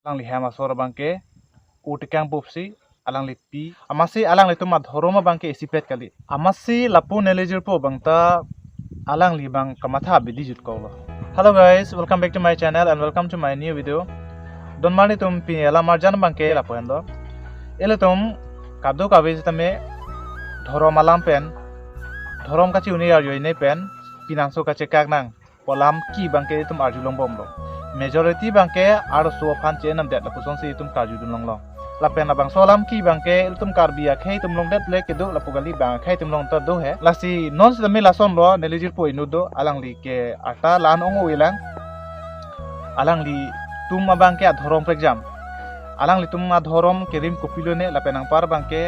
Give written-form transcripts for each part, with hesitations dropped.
alang li hema sor bangke utikang pupsi alang li pi amasi alang li tuma dhoroma bangke isipet kali amasi lapu nelejir po bangta alang li bang kamatha bidi jut ko. Hello guys, welcome back to my channel and welcome to my new video. Don mani tum pi ala marjan bangke lapo endo ele tum kadu kabe tame dhorom alam pen dhorom kachi uni Ajoine pen pinangso Pachekak nang polam ki bangke tum arjulong bomlo majority bangke ar so phan che nam det la puson si tum kaju dun long long la pen abang solam ki bangke tum karbi a khai tum long det le kedu la pugali bang khai tum long ta do he la si non si me la son lo nelejir po inu do alang li ke ata lan ong wilang alang li tum abangke adhorom exam alang li tum adhorom kerim kopilo ne la penang par bangke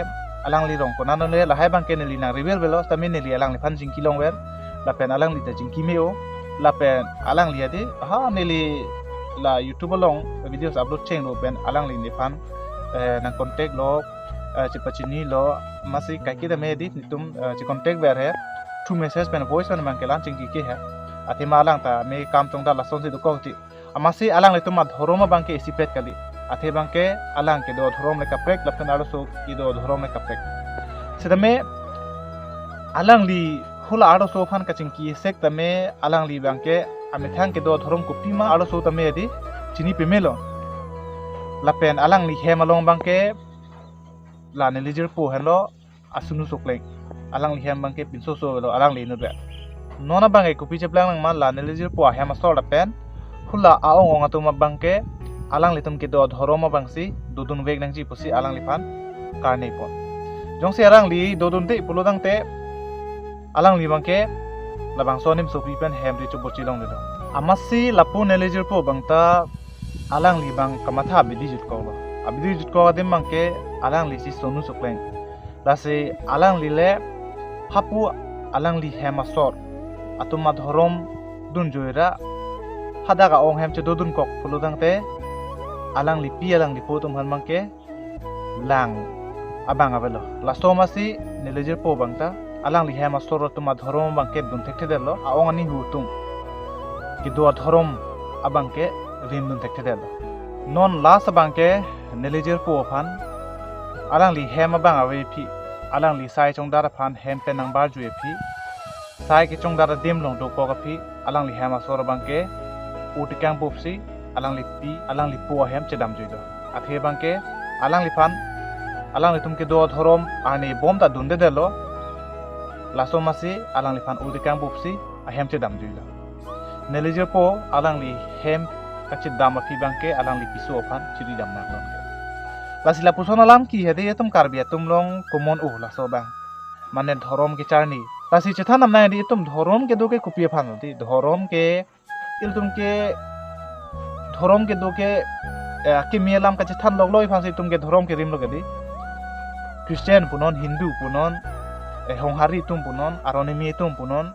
alang li rong konan ne la hai bangke ne li nang rebel velo tami ne li alang li phan jingki long wer la pen alang li ta jingki meo la pen alang li ade ha ne li la youtube long videos upload cheng lo pen alang li ne phan nang contact lo chipachini lo masi kai da me di tum chi contact ber he through message pen voice pen mang ke lan jingki ke he ati ma alang ta me kam tong da la son si do ko ti amasi alang li tum adhorom bangke isipet kali ate bangke alang ke do dhorom le kaprek la pen aro so ki do dhorom le kaprek sedame alang li hula aro so phan kachingki sek tame alang li bangke ame thang ke do dhorom ko pima aro so tame di chini pemelo la pen alang li hemalong bangke la nelejir po hello asunu soklek alang li hem bangke pinso so lo alang li no re nona bangai ko piche plang ma la nelejir po hem so la pen hula aong ong atuma bangke alang li tum ke do dhorom bangsi dudun weg nang ji pusi alang li phan karne po jongsi arang li dodun te pulodang te alang li bangke labang sonim sopi pen hem ri chubo chilong le do amasi lapu nelejir po bangta alang li bang kamatha bidi jut ko abidi jut ko adem bangke alang li si sonu sokleng lase alang li le hapu alang li hem asor atuma dhorom dun joira hadaga ong hem che dodun kok pulodang te alang li pi alang li po tum han bangke lang abang avelo lasto masi nelejir po bangta alang li hema soro tuma dhorom bangke dun thekte delo aong ani hutung ki do dhorom abangke rim dun thekte delo non las bangke nelejir po phan alang li hema bang awe phi alang li sai chong dar phan hem pe nang bar jue phi sai ke chong dar dem long do ko ka phi alang li hema soro bangke utikang popsi alang li pi alang li po hem chedam jui do athe bangke alang li phan alang li tumke do dhorom ani bom ta dun de delo laso masi alang li phan utikang popsi ahem chedam jui do nelejir po alang li hem kachi dam afi bangke alang li piso phan chiri dam nak long lasila puson alam ki hede tum karbi tum long komon laso bang mane dhorom ke charni lasi chetha nam nai di tum dhorom ke do ke kupi phan di dhorom ke il tum ke dhorom ke do ke mielam kachi than log loi phan si tum ke dhorom ke rim lo ke di Christian punon Hindu punon honghari tum punon Aron tum punon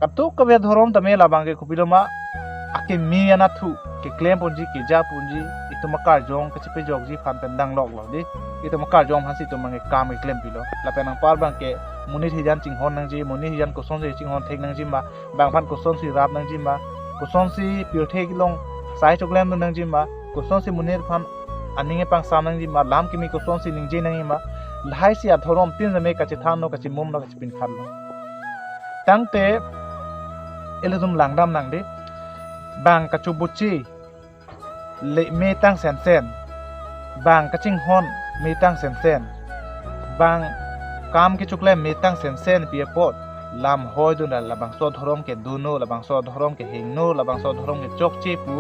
kapto kabe dhorom tame labang ke kupiloma ake mi ana thu ke claim punji ke ja punji itu makar jong ke chipe jog ji phan pendang log lo di itu makar jong hansi tu mangi kam ke claim pilo la penang par bang ke muni hijan chinghon nang ji muni hijan ko son ji chinghon thek nang ji ma bang phan ko son si rap nang ji ma ko son si pure thek long sai chok lem nang ji ma ko son si munir phan aninge pang sam nang ji ma lam kimi ko son si ning ji nang ma lai si adhorom tin me ka chi than no ka chi mum no ka chi pin khan lo tangte elezum langdam nang de bang kachubuchi le me tang sen sen bang kaching hon me tang sen sen bang kam ke chukle me tang sen sen pi pot lam hoy dun la bang so dhorom ke duno la bang so dhorom ke hingno la bang so dhorom ke chok che pu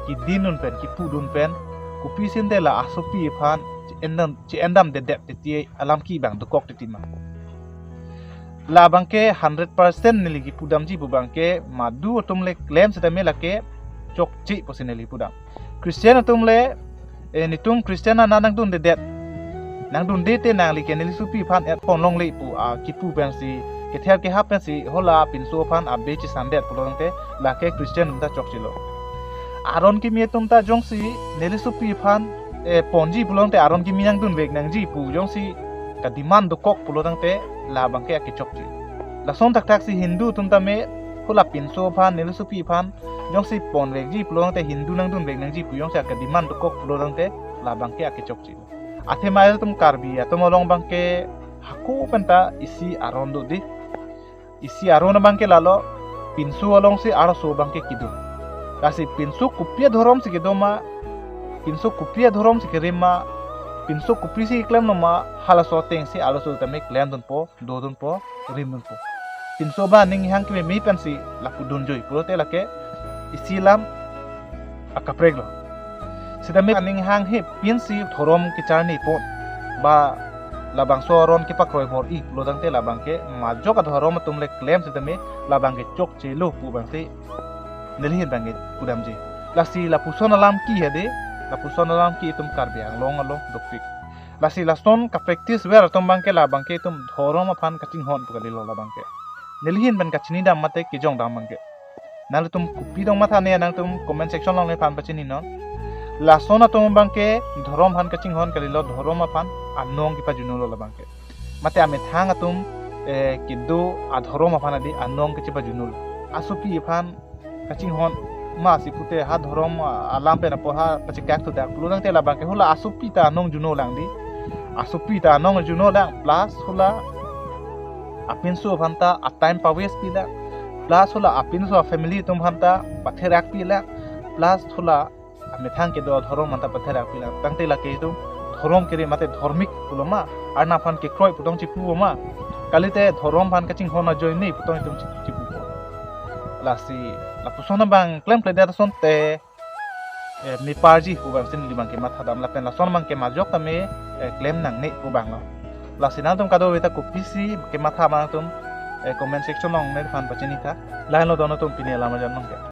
ki dinun pen ki pu dun pen ku pi sin de la asopi phan chi endam de dep ti alam ki bang dokok ti ma la bangke 100% niligi pudam ji bu bangke madu tumle claim setame lake chok chi posineli pudam Christian tumle nitum Christian nang dun de det nang dun de te nang li keneli supi phan et pon long le pu a ki pu pensi ke thel ke hap pensi hola pin so phan a be chi sandet pulongte lake Christian ta chok chilo Aron ki mi tum ta jongsi neli supi phan ponji pulongte Aron ki mi nang dun vek nang ji pu jongsi ka demand dokok pulongte la bangke ke chokji la son tak tak si Hindu tum ta me hula pin so phan neli supi phan yong si pon rek ji pulo te Hindu nang dun rek nang ji puyong sa kadiman to kok pulo te labang ke ake chok ji athe mai tum Karbi atum olong bang ke haku penta isi Aron do di isi Aron bang ke lalo pinsu olong si aro so bang ke Kedun kasi pinsu kupia dhorom si kedoma pinsu kupia dhorom si kerima pinsu kupi si iklam nama hala so teng si alo so tame klan dun po do dun po rim dun po pinsu ba ning hang ke mi pensi laku dun joy pulo te lake isilam akapreglo sidame ning hang he pinsi thorom ki charni po ba labang soron ki pakroi bor i pulo dang te labang ke majo ka thorom tumle claim sidame labang ke chok chelo pu bang te nilhin bang pudam ji lasi la puson alam ki hede la puson alam ki tum Karbi ang long dokpik lasi lason ka practice wer tum bang ke labang ke tum thorom aphan kaching hon pukali lo labang ke nilhin ban kachini dam mate ki jong dam bang ke nal tum kupi dong matha ne nang tum comment section long ne phan pachini non lasona tum bang ke thorom han kaching hon kali lo thorom aphan anong ki pa juno lo labang ke mate ame thang atum kidu adhorom aphan adi anong ke chipa juno asupi phan kaching hon ma si pute ha dhorom alam pe na po ha Pachekak tu dak puludang te labang ke hula asupi ta anong juno lang di asupi ta anong juno lang plus hula apinsu phanta a time pawes pila plus hula apinsu family tum phanta patherak pila plus hula amethang ke do dhorom manta patherak pila tangte la ke tu dhorom kere mate dharmik puloma arna phan ke kroi putong chipu ma kalite dhorom phan kaching hona join nei putong tum chipu lasi la pusona bang klem kleda son te mi parji pu bang sin limang ke matha dam la pen la son bang ke majok tame klem nang nei pu bang lo lasi na tum kado beta ko pc ke matha bang tum comment section long ne fan pachini tha lain lo dono tum pine la ma jan nong ke